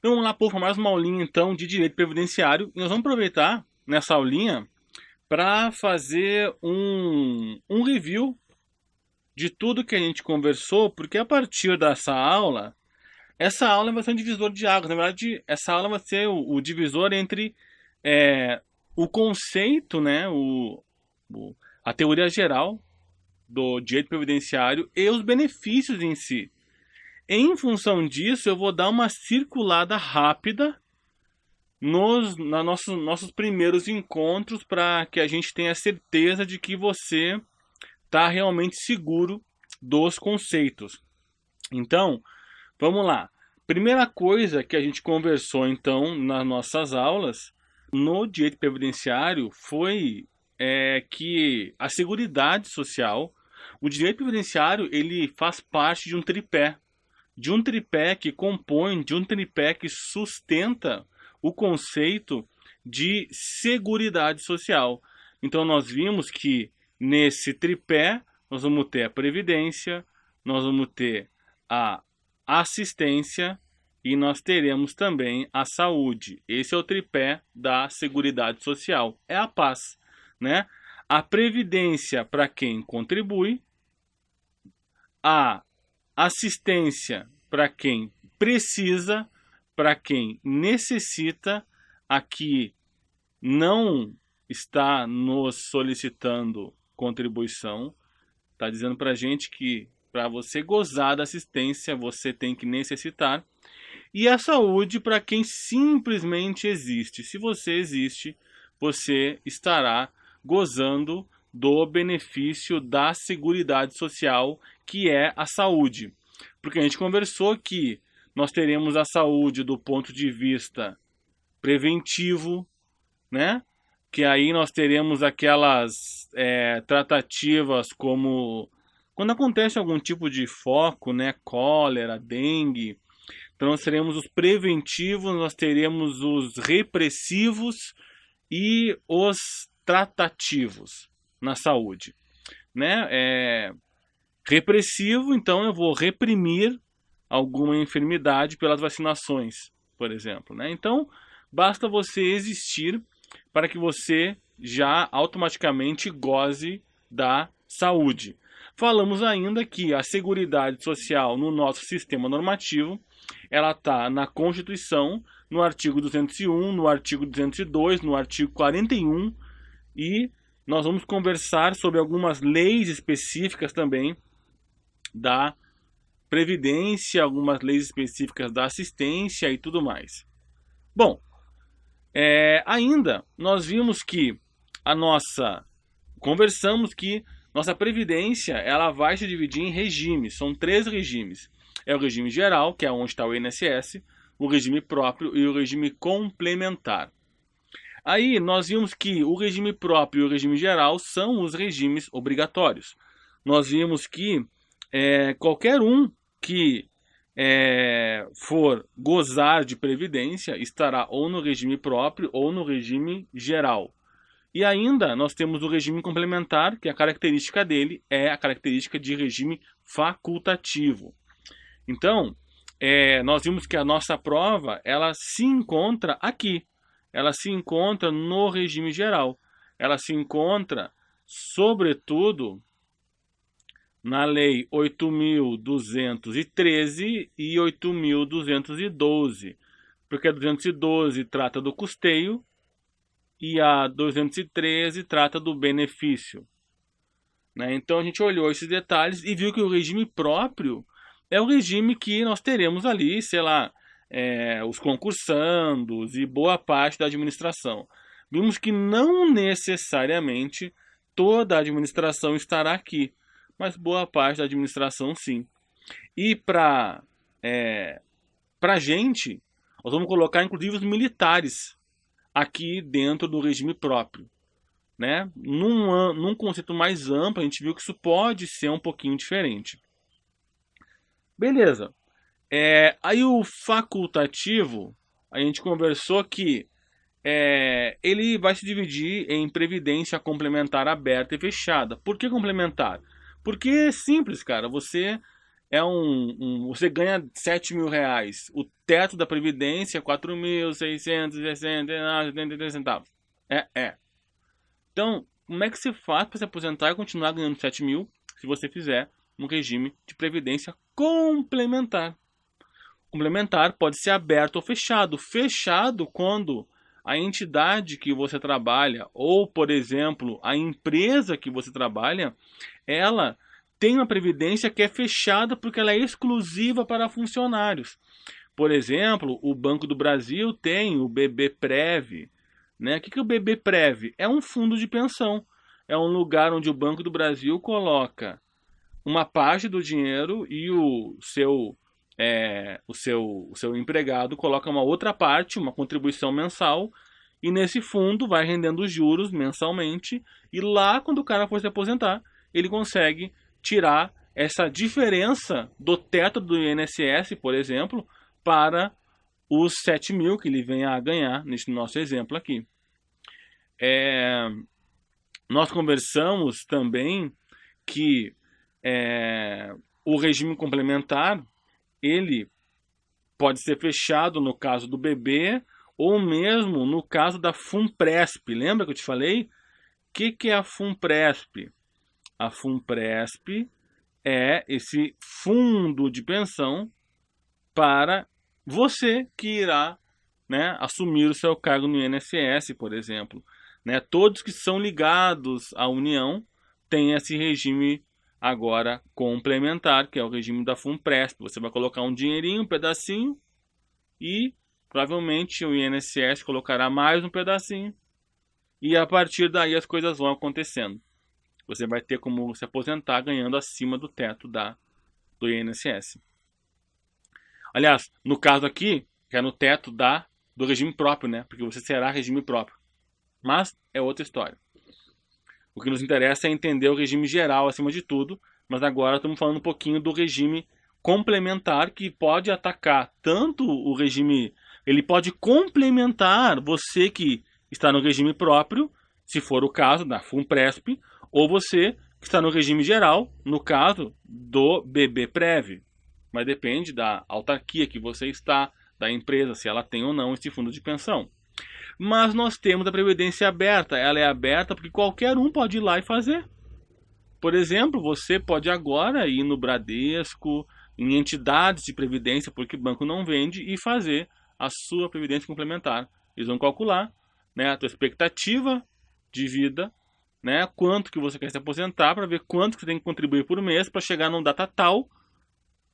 Então vamos lá, por mais uma aulinha então de direito previdenciário. E nós vamos aproveitar nessa aulinha para fazer um review de tudo que a gente conversou, porque a partir dessa aula, essa aula vai ser um divisor de águas. Na verdade, essa aula vai ser o divisor entre é, o conceito, né, a teoria geral do direito previdenciário e os benefícios em si. Em função disso, eu vou dar uma circulada rápida nossos primeiros encontros para que a gente tenha certeza de que você está realmente seguro dos conceitos. Então, vamos lá. Primeira coisa que a gente conversou então nas nossas aulas no direito previdenciário foi que a Seguridade Social, o direito previdenciário, ele faz parte de um tripé que compõe, de um tripé que sustenta o conceito de Seguridade Social. Então nós vimos que nesse tripé nós vamos ter a previdência, nós vamos ter a assistência e nós teremos também a saúde. Esse é o tripé da Seguridade Social. É a paz, né? A previdência para quem contribui, a assistência para quem precisa, para quem necessita, aqui não está nos solicitando contribuição, está dizendo para a gente que para você gozar da assistência você tem que necessitar, e a saúde para quem simplesmente existe. Se você existe, você estará gozando do benefício da Seguridade Social, que é a saúde. Porque a gente conversou que nós teremos a saúde do ponto de vista preventivo, né? Que aí nós teremos aquelas tratativas como quando acontece algum tipo de foco, né? Cólera, dengue. Então nós teremos os preventivos, nós teremos os repressivos e os tratativos na saúde, né? Repressivo, então eu vou reprimir alguma enfermidade pelas vacinações, por exemplo, né? Então basta você existir para que você já automaticamente goze da saúde. Falamos ainda que a Seguridade Social no nosso sistema normativo, ela está na Constituição, no artigo 201, no artigo 202, no artigo 41, e nós vamos conversar sobre algumas leis específicas também da Previdência, algumas leis específicas da assistência e tudo mais. Bom, ainda nós vimos que conversamos que nossa Previdência ela vai se dividir em regimes, são 3 regimes. É o regime geral, que é onde está o INSS, o regime próprio e o regime complementar. Aí nós vimos que o regime próprio e o regime geral são os regimes obrigatórios. Nós vimos que qualquer um que for gozar de previdência estará ou no regime próprio ou no regime geral. E ainda nós temos o regime complementar, que a característica dele é a característica de regime facultativo. Então, nós vimos que a nossa prova ela se encontra aqui. Ela se encontra no regime geral. Ela se encontra, sobretudo, na Lei 8.213 e 8.212, porque a 212 trata do custeio e a 213 trata do benefício, né? Então a gente olhou esses detalhes e viu que o regime próprio é o regime que nós teremos ali, sei lá, os concursandos e boa parte da administração. Vimos que não necessariamente toda a administração estará aqui, mas boa parte da administração sim. E para a gente, nós vamos colocar inclusive os militares aqui dentro do regime próprio, né? Num conceito mais amplo, a gente viu que isso pode ser um pouquinho diferente. Beleza. Aí o facultativo, a gente conversou que ele vai se dividir em previdência complementar aberta e fechada. Por que complementar? Porque é simples, cara. Você você ganha 7 mil reais. O teto da Previdência é 4.673 centavos. É. Então, como é que você faz para se aposentar e continuar ganhando 7 mil se você fizer um regime de previdência complementar? Complementar pode ser aberto ou fechado. Fechado quando a entidade que você trabalha, ou, por exemplo, a empresa que você trabalha, ela tem uma previdência que é fechada porque ela é exclusiva para funcionários. Por exemplo, o Banco do Brasil tem o BB-Prev. Né? O que é o BB-Prev? É um fundo de pensão. É um lugar onde o Banco do Brasil coloca uma parte do dinheiro e o seu empregado coloca uma outra parte, uma contribuição mensal, e nesse fundo vai rendendo juros mensalmente, e lá quando o cara for se aposentar, ele consegue tirar essa diferença do teto do INSS, por exemplo, para os 7 mil que ele vem a ganhar, nesse nosso exemplo aqui. Nós conversamos também que o regime complementar, ele pode ser fechado no caso do bebê ou mesmo no caso da FUNPRESP. Lembra que eu te falei? O que é a FUNPRESP? A FUNPRESP é esse fundo de pensão para você que irá, né, assumir o seu cargo no INSS, por exemplo. Né? Todos que são ligados à União têm esse regime agora complementar, que é o regime da FUNPRESP. Você vai colocar um dinheirinho, um pedacinho, e provavelmente o INSS colocará mais um pedacinho, e a partir daí as coisas vão acontecendo. Você vai ter como se aposentar ganhando acima do teto do INSS. Aliás, no caso aqui, que é no teto do regime próprio, né? Porque você será regime próprio. Mas é outra história. O que nos interessa é entender o regime geral acima de tudo, mas agora estamos falando um pouquinho do regime complementar, que pode atacar tanto o regime, ele pode complementar você que está no regime próprio, se for o caso da FUNPRESP, ou você que está no regime geral, no caso do BB-Prev. Mas depende da autarquia que você está, da empresa, se ela tem ou não esse fundo de pensão. Mas nós temos a previdência aberta. Ela é aberta porque qualquer um pode ir lá e fazer. Por exemplo, você pode agora ir no Bradesco, em entidades de previdência, porque o banco não vende, e fazer a sua previdência complementar. Eles vão calcular, né, a tua expectativa de vida, né, quanto que você quer se aposentar, para ver quanto que você tem que contribuir por mês, para chegar num data tal,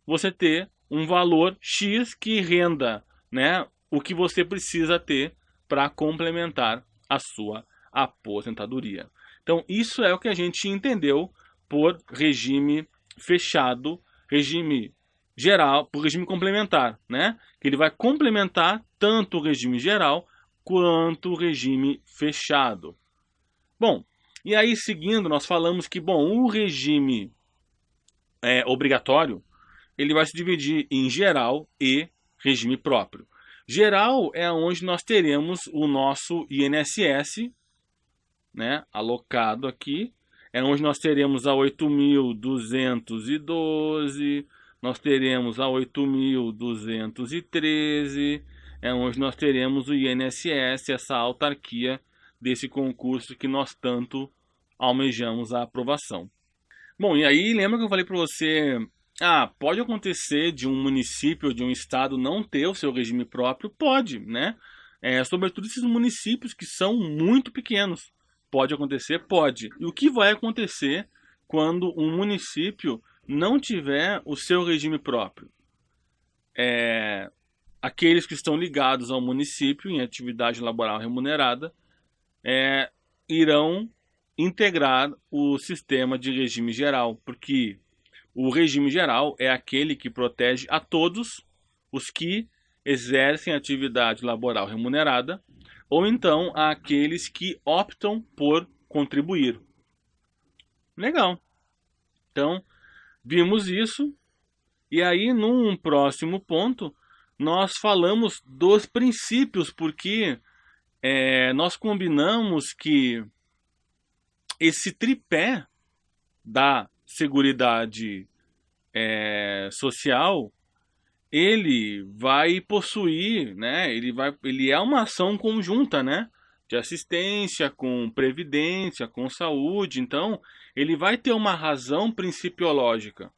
você ter um valor X que renda, né, o que você precisa ter para complementar a sua aposentadoria. Então, isso é o que a gente entendeu por regime fechado, regime geral, por regime complementar, né? Que ele vai complementar tanto o regime geral quanto o regime fechado. Bom, e aí seguindo, nós falamos que, bom, o regime obrigatório, ele vai se dividir em geral e regime próprio. Geral é onde nós teremos o nosso INSS, né, alocado aqui. É onde nós teremos a 8.212, nós teremos a 8.213, é onde nós teremos o INSS, essa autarquia desse concurso que nós tanto almejamos a aprovação. Bom, e aí lembra que eu falei para você, pode acontecer de um município ou de um estado não ter o seu regime próprio? Pode, né? Sobretudo esses municípios que são muito pequenos. Pode acontecer? Pode. E o que vai acontecer quando um município não tiver o seu regime próprio? Aqueles que estão ligados ao município em atividade laboral remunerada irão integrar o sistema de regime geral, porque o regime geral é aquele que protege a todos os que exercem atividade laboral remunerada, ou então àqueles que optam por contribuir. Legal. Então, vimos isso, e aí num próximo ponto, nós falamos dos princípios, porque nós combinamos que esse tripé da Seguridade social, ele vai possuir, né? Ele é uma ação conjunta, né? De assistência com previdência, com saúde. Então, ele vai ter uma razão principiológica.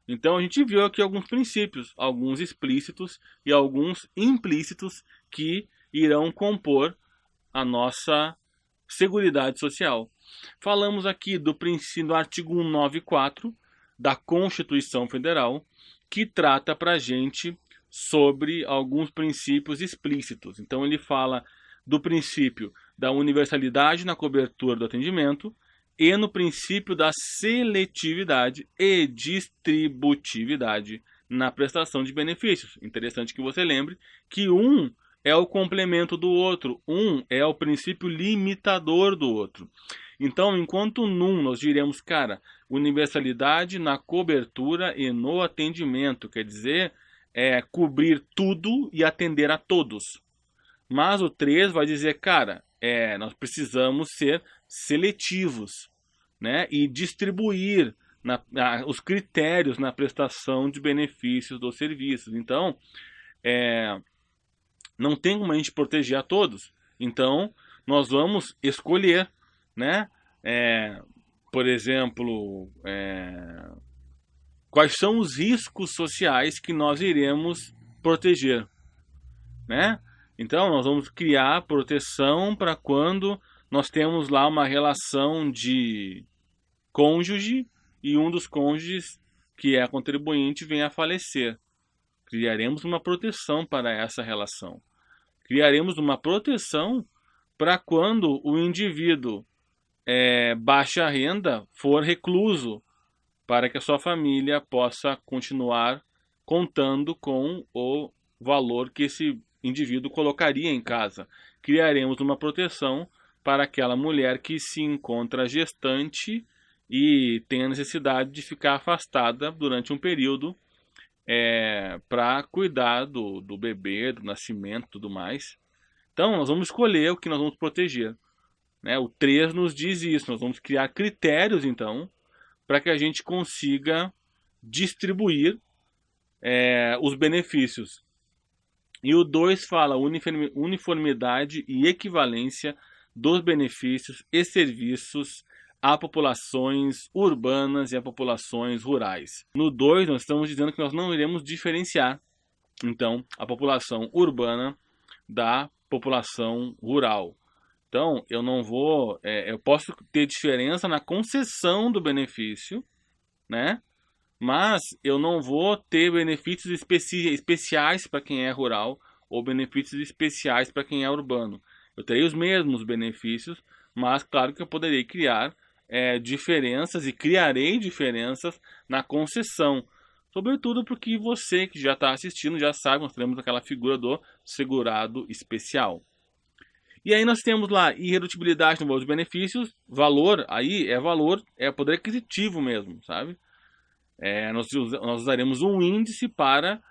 Então, a gente viu aqui alguns princípios, alguns explícitos e alguns implícitos que irão compor a nossa seguridade social. Falamos aqui do princípio do artigo 194 da Constituição Federal, que trata para a gente sobre alguns princípios explícitos. Então ele fala do princípio da universalidade na cobertura do atendimento e no princípio da seletividade e distributividade na prestação de benefícios. Interessante que você lembre que um é o complemento do outro, um é o princípio limitador do outro. Então, enquanto num nós diremos, cara, universalidade na cobertura e no atendimento, quer dizer, cobrir tudo e atender a todos. Mas o 3 vai dizer, cara, nós precisamos ser seletivos, né? E distribuir os critérios na prestação de benefícios dos serviços. Então, não tem como a gente proteger a todos. Então, nós vamos escolher, né? Por exemplo, quais são os riscos sociais que nós iremos proteger, né? Então, nós vamos criar proteção para quando nós temos lá uma relação de cônjuge e um dos cônjuges, que é contribuinte, vem a falecer. Criaremos uma proteção para essa relação. Criaremos uma proteção para quando o indivíduo baixa renda for recluso, para que a sua família possa continuar contando com o valor que esse indivíduo colocaria em casa. Criaremos uma proteção para aquela mulher que se encontra gestante e tem a necessidade de ficar afastada durante um período para cuidar do bebê, do nascimento e tudo mais. Então, nós vamos escolher o que nós vamos proteger, né? O 3 nos diz isso. Nós vamos criar critérios, então, para que a gente consiga distribuir os benefícios. E o 2 fala uniformidade e equivalência dos benefícios e serviços a populações urbanas e a populações rurais. No 2, nós estamos dizendo que nós não iremos diferenciar, então, a população urbana da população rural. Então, eu não vou... eu posso ter diferença na concessão do benefício, né? Mas eu não vou ter benefícios especiais para quem é rural ou benefícios especiais para quem é urbano. Eu terei os mesmos benefícios, mas claro que eu poderei criar diferenças e criarei diferenças na concessão. Sobretudo porque você que já está assistindo já sabe, nós temos aquela figura do segurado especial. E aí nós temos lá irredutibilidade no valor dos benefícios, valor, aí valor, poder aquisitivo mesmo, sabe? Nós usaremos um índice para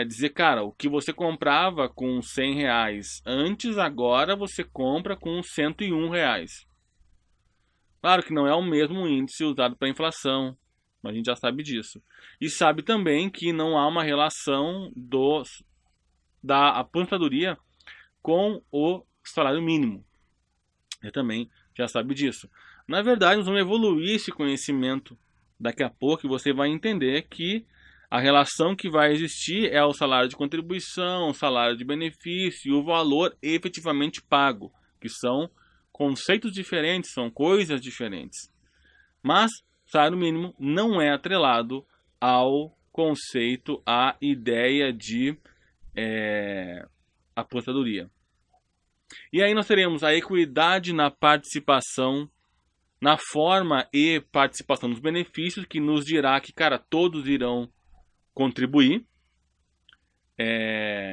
dizer, cara, o que você comprava com R$100 antes, agora você compra com R$101. Claro que não é o mesmo índice usado para inflação, mas a gente já sabe disso. E sabe também que não há uma relação da aposentadoria com o salário mínimo. Você também já sabe disso. Na verdade, nós vamos evoluir esse conhecimento daqui a pouco e você vai entender que a relação que vai existir é o salário de contribuição, o salário de benefício e o valor efetivamente pago, que são conceitos diferentes, são coisas diferentes. Mas o salário mínimo não é atrelado ao conceito, à ideia de aposentadoria. E aí nós teremos a equidade na participação, na forma e participação dos benefícios, que nos dirá que, cara, todos irão contribuir.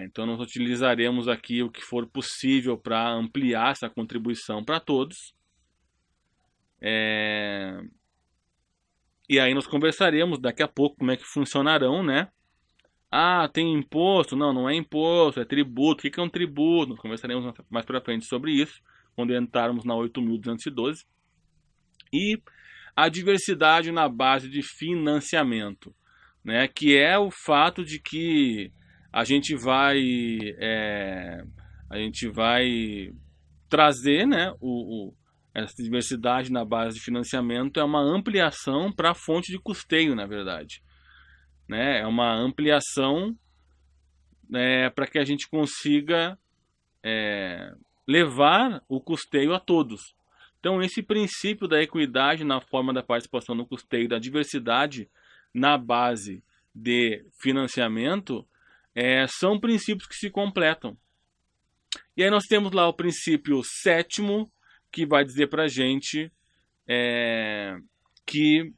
Então nós utilizaremos aqui o que for possível para ampliar essa contribuição para todos. E aí nós conversaremos daqui a pouco como é que funcionarão, né? Ah, tem imposto? Não, não é imposto, é tributo. O que é um tributo? Nós conversaremos mais para frente sobre isso, quando entrarmos na 8.212. E a diversidade na base de financiamento. né? Que é o fato de que a gente vai, a gente vai trazer, né, essa diversidade na base de financiamento é uma ampliação para a fonte de custeio, na verdade, né? É uma ampliação, para que a gente consiga levar o custeio a todos. Então, esse princípio da equidade na forma da participação no custeio, da diversidade na base de financiamento, são princípios que se completam. E aí nós temos lá o princípio sétimo, que vai dizer para a gente que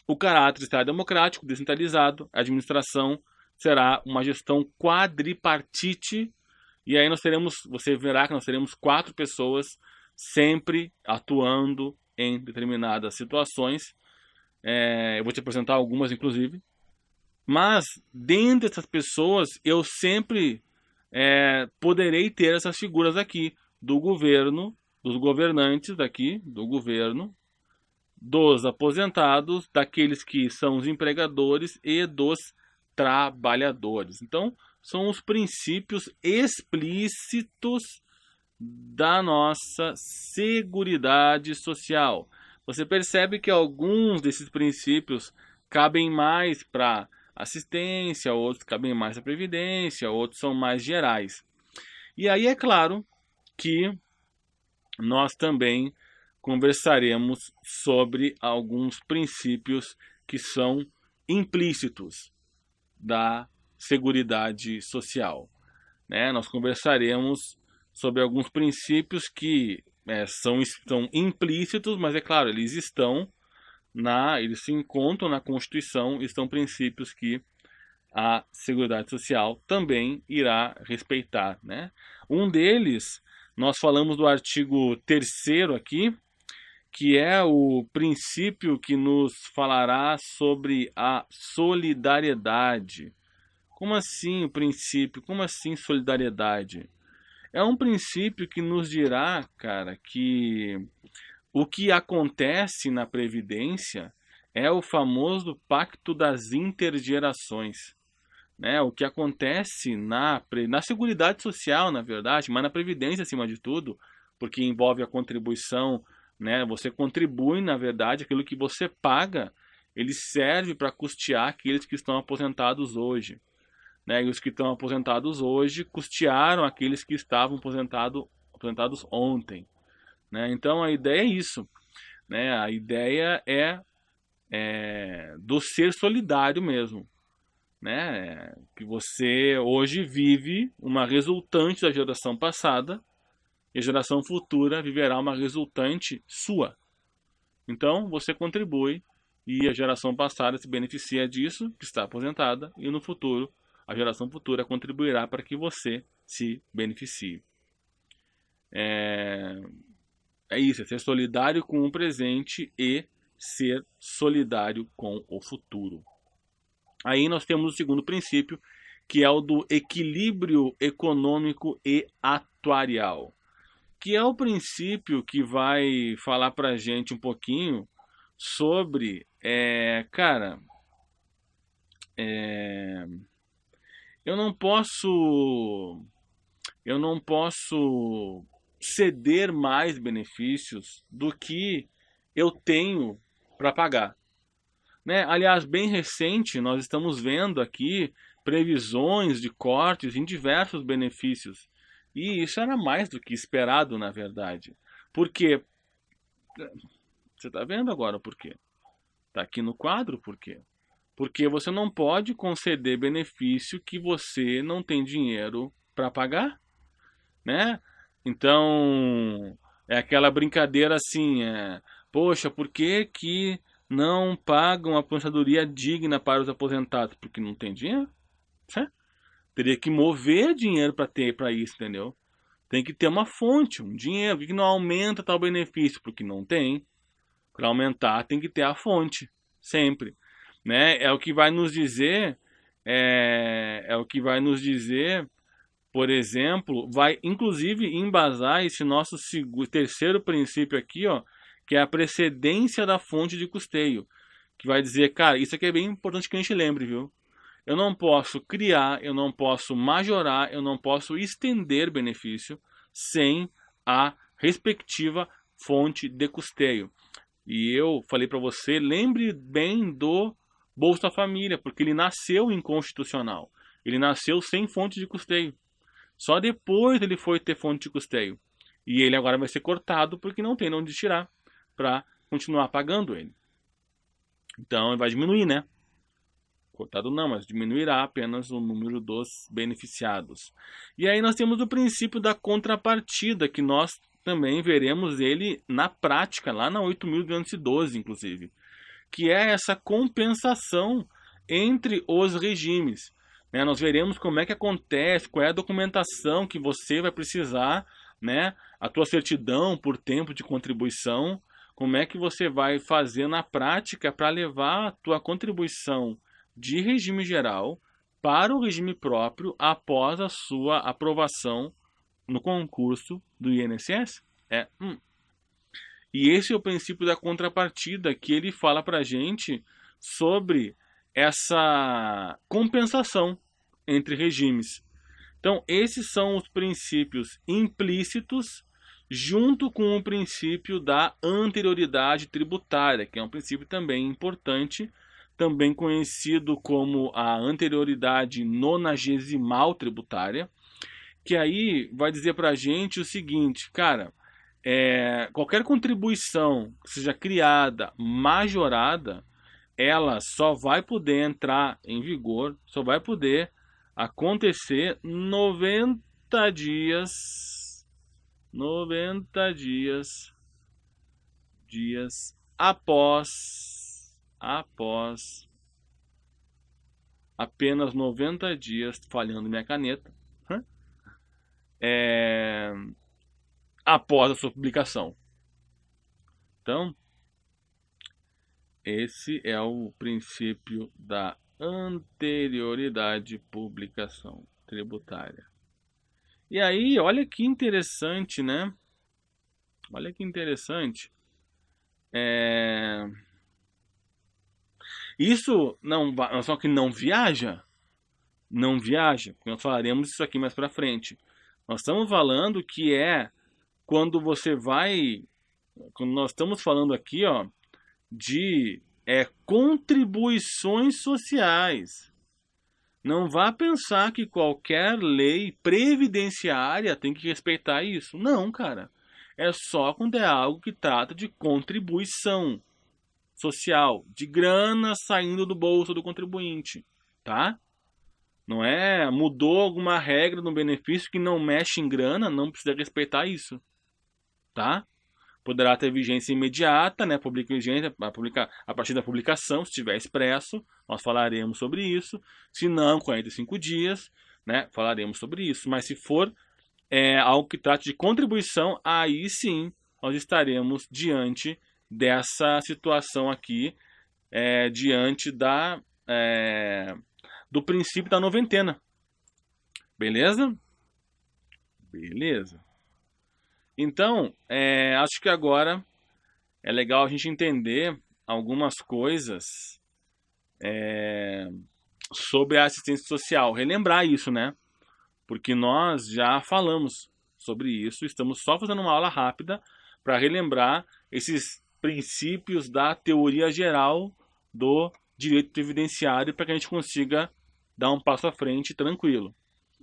o caráter está democrático, descentralizado, a administração será uma gestão quadripartite, e aí você verá que nós teremos 4 pessoas sempre atuando em determinadas situações. Eu vou te apresentar algumas, inclusive. Mas, dentre essas pessoas, eu sempre poderei ter essas figuras aqui, do governo, dos governantes daqui, do governo, dos aposentados, daqueles que são os empregadores e dos trabalhadores. Então, são os princípios explícitos da nossa Seguridade Social. Você percebe que alguns desses princípios cabem mais para assistência, outros cabem mais para previdência, outros são mais gerais. E aí é claro que nós também conversaremos sobre alguns princípios que são implícitos da Seguridade Social, né? Nós conversaremos sobre alguns princípios que são implícitos, mas é claro, eles se encontram na Constituição e são princípios que a Seguridade Social também irá respeitar, né? Um deles, nós falamos do artigo 3º aqui, que é o princípio que nos falará sobre a solidariedade. Como assim o princípio? Como assim solidariedade? É um princípio que nos dirá, cara, que o que acontece na Previdência é o famoso pacto das intergerações, né? O que acontece na Seguridade Social, na verdade, mas na Previdência acima de tudo, porque envolve a contribuição, né? Você contribui, na verdade, aquilo que você paga, ele serve para custear aqueles que estão aposentados hoje, né? E os que estão aposentados hoje custearam aqueles que estavam aposentados ontem, né? Então a ideia é isso, né? A ideia é do ser solidário mesmo, né? Que você hoje vive uma resultante da geração passada e a geração futura viverá uma resultante sua. Então você contribui e a geração passada se beneficia disso, que está aposentada, e no futuro a geração futura contribuirá para que você se beneficie. É isso, é ser solidário com o presente e ser solidário com o futuro. Aí nós temos o segundo princípio, que é o do equilíbrio econômico e atuarial, que é o princípio que vai falar para a gente um pouquinho sobre, eu não posso ceder mais benefícios do que eu tenho para pagar, né? Aliás, bem recente, nós estamos vendo aqui previsões de cortes em diversos benefícios. E isso era mais do que esperado, na verdade. Por quê? Você está vendo agora por quê? Está aqui no quadro por quê? Porque você não pode conceder benefício que você não tem dinheiro para pagar, né? Então, é aquela brincadeira assim, poxa, por que que não pagam a aposentadoria digna para os aposentados? Porque não tem dinheiro, certo? Teria que mover dinheiro para isso, entendeu? Tem que ter uma fonte, um dinheiro. Por que não aumenta tal benefício? Porque não tem. Para aumentar, tem que ter a fonte, sempre, né? É o que vai nos dizer, por exemplo, vai inclusive embasar esse nosso terceiro princípio aqui, ó, que é a precedência da fonte de custeio, que vai dizer, cara, isso aqui é bem importante que a gente lembre, viu? Eu não posso criar, eu não posso majorar, eu não posso estender benefício sem a respectiva fonte de custeio. E eu falei para você, lembre bem do Bolsa Família, porque ele nasceu inconstitucional. Ele nasceu sem fonte de custeio. Só depois ele foi ter fonte de custeio. E ele agora vai ser cortado porque não tem de onde tirar para continuar pagando ele. Então vai diminuir, né? Cortado não, mas diminuirá apenas o número dos beneficiados. E aí nós temos o princípio da contrapartida, que nós também veremos ele na prática, lá na 8.212, inclusive, que é essa compensação entre os regimes. Né? Nós veremos como é que acontece, qual é a documentação que você vai precisar, né? A tua certidão por tempo de contribuição, como é que você vai fazer na prática para levar a tua contribuição de regime geral para o regime próprio após a sua aprovação no concurso do INSS. E esse é o princípio da contrapartida, que ele fala para a gente sobre essa compensação entre regimes. Então, esses são os princípios implícitos junto com o princípio da anterioridade tributária, que é um princípio também importante, também conhecido como a anterioridade nonagesimal tributária, que aí vai dizer para a gente o seguinte, cara, qualquer contribuição que seja criada, majorada, ela só vai poder entrar em vigor, só vai poder acontecer 90 dias após apenas 90 dias, falhando minha caneta, após a sua publicação. Então, esse é o princípio da anterioridade publicação tributária. E aí, olha que interessante, né? Olha que interessante. Isso não, só que não viaja. Não viaja. Nós falaremos isso aqui mais para frente. Nós estamos falando que quando você vai... Quando nós estamos falando aqui, ó, de contribuições sociais. Não vá pensar que qualquer lei previdenciária tem que respeitar isso. Não, cara. É só quando é algo que trata de contribuição social, de grana saindo do bolso do contribuinte, tá? Não mudou alguma regra no benefício que não mexe em grana, não precisa respeitar isso, tá? Poderá ter vigência imediata, né? A partir da publicação, se estiver expresso, nós falaremos sobre isso. Se não, 45 dias, né? Falaremos sobre isso. Mas se for algo que trate de contribuição, aí sim nós estaremos diante dessa situação aqui, diante do princípio da noventena. Beleza? Beleza. Então, acho que agora é legal a gente entender algumas coisas sobre a assistência social. Relembrar isso, né? Porque nós já falamos sobre isso, estamos só fazendo uma aula rápida para relembrar esses princípios da teoria geral do direito previdenciário para que a gente consiga dar um passo à frente tranquilo.